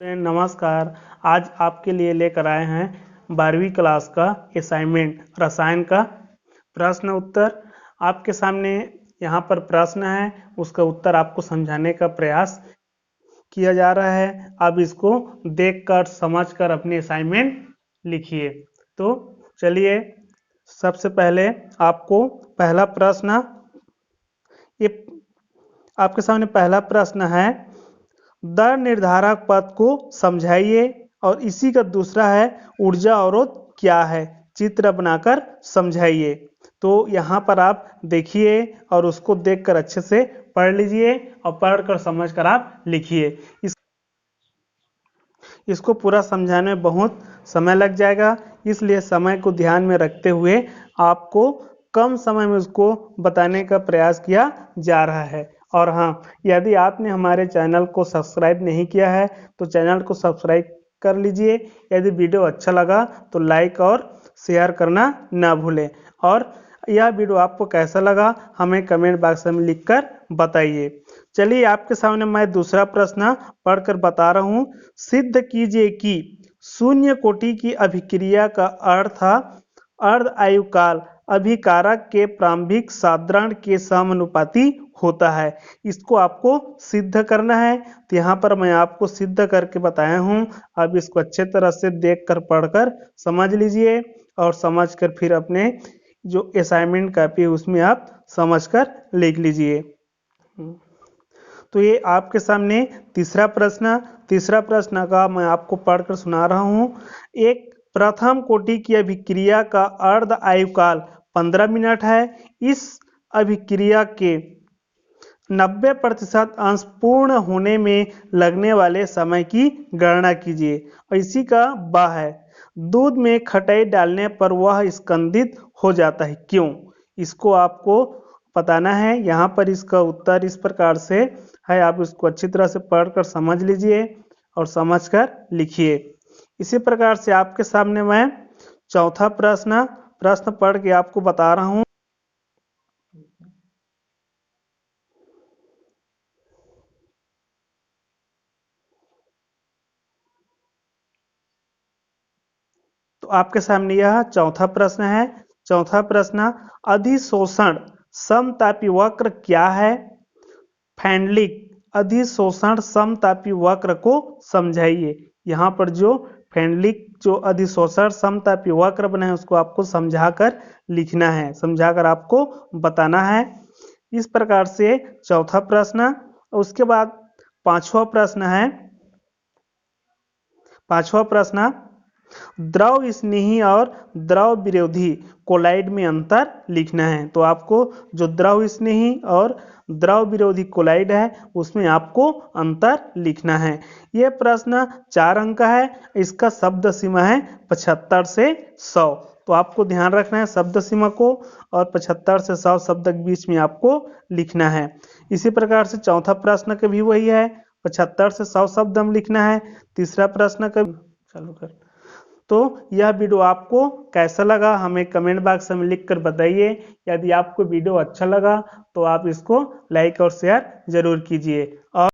नमस्कार। आज आपके लिए लेकर आए हैं 12वीं क्लास का असाइनमेंट रसायन का प्रश्न उत्तर। आपके सामने यहाँ पर प्रश्न है, उसका उत्तर आपको समझाने का प्रयास किया जा रहा है। अब इसको देखकर समझकर अपनी असाइनमेंट लिखिए। तो चलिए, सबसे पहले आपको पहला प्रश्न, ये आपके सामने पहला प्रश्न है, दर निर्धारक पद को समझाइए, और इसी का दूसरा है ऊर्जा अवरोध क्या है, चित्र बनाकर समझाइए। तो यहाँ पर आप देखिए और उसको देखकर अच्छे से पढ़ लीजिए और पढ़कर समझकर आप लिखिए। इसको पूरा समझाने में बहुत समय लग जाएगा, इसलिए समय को ध्यान में रखते हुए आपको कम समय में उसको बताने का प्रयास किया जा रहा है। और हाँ, यदि आपने हमारे चैनल को सब्सक्राइब नहीं किया है तो चैनल को सब्सक्राइब कर लीजिए। यदि वीडियो अच्छा लगा तो लाइक और शेयर करना ना भूलें। और यह वीडियो आपको कैसा लगा हमें कमेंट बॉक्स में लिखकर बताइए। चलिए, आपके सामने मैं दूसरा प्रश्न पढ़कर बता रहा हूँ। सिद्ध कीजिए कि शून्य कोटि की अभिक्रिया का अर्ध आयुकाल अभिकारक के प्रारंभिक साधारण के समानुपाती होता है। इसको आपको सिद्ध करना है। तो यहाँ पर मैं आपको सिद्ध करके बताया हूँ। अब इसको अच्छे तरह से देखकर पढ़कर समझ लीजिए और समझकर फिर अपने जो असाइनमेंट कॉपी है उसमें आप समझकर लिख लीजिए। तो ये आपके सामने तीसरा प्रश्न का मैं आपको पढ़कर सुना रहा हूँ। एक प्रथम कोटि की अभिक्रिया का अर्ध आयुकाल 15 मिनट है। इस अभिक्रिया के 90% अंश पूर्ण होने में लगने वाले समय की गणना कीजिए। और इसी का बा है, दूध में खटाई डालने पर वह स्कंदित हो जाता है, क्यों? इसको आपको बताना है। यहाँ पर इसका उत्तर इस प्रकार से है, आप इसको अच्छी तरह से पढ़कर समझ लीजिए और समझकर लिखिए। इसी प्रकार से आपके सामने मैं चौथा प्रश्न पढ़ के आपको बता रहा हूँ। तो आपके सामने यह चौथा प्रश्न है। चौथा प्रश्न, अधिशोषण समतापी वक्र क्या है? फैंडलिक अधिशोषण समतापी वक्र को समझाइए। यहाँ पर जो फैंडलिक जो अधिशोषण समतापी वक्र बना है उसको आपको समझाकर लिखना है, समझाकर आपको बताना है। इस प्रकार से चौथा प्रश्न। उसके बाद पांचवा प्रश्न, द्रव स्नेही और द्रव विरोधी कोलाइड में अंतर लिखना है। तो आपको जो द्रव स्नेही और द्रव विरोधी कोलाइड है उसमें आपको अंतर लिखना है। यह प्रश्न 4 अंक का है। इसका शब्द सीमा है 75 से 100। तो आपको ध्यान रखना है शब्द सीमा को, और 75 से 100 शब्द के बीच में आपको लिखना है। इसी प्रकार से चौथा प्रश्न का भी वही है, 75 से 100 शब्द हम लिखना है। तीसरा प्रश्न का चालू कर। तो यह वीडियो आपको कैसा लगा हमें कमेंट बॉक्स में लिखकर बताइए। यदि आपको वीडियो अच्छा लगा तो आप इसको लाइक और शेयर जरूर कीजिए। और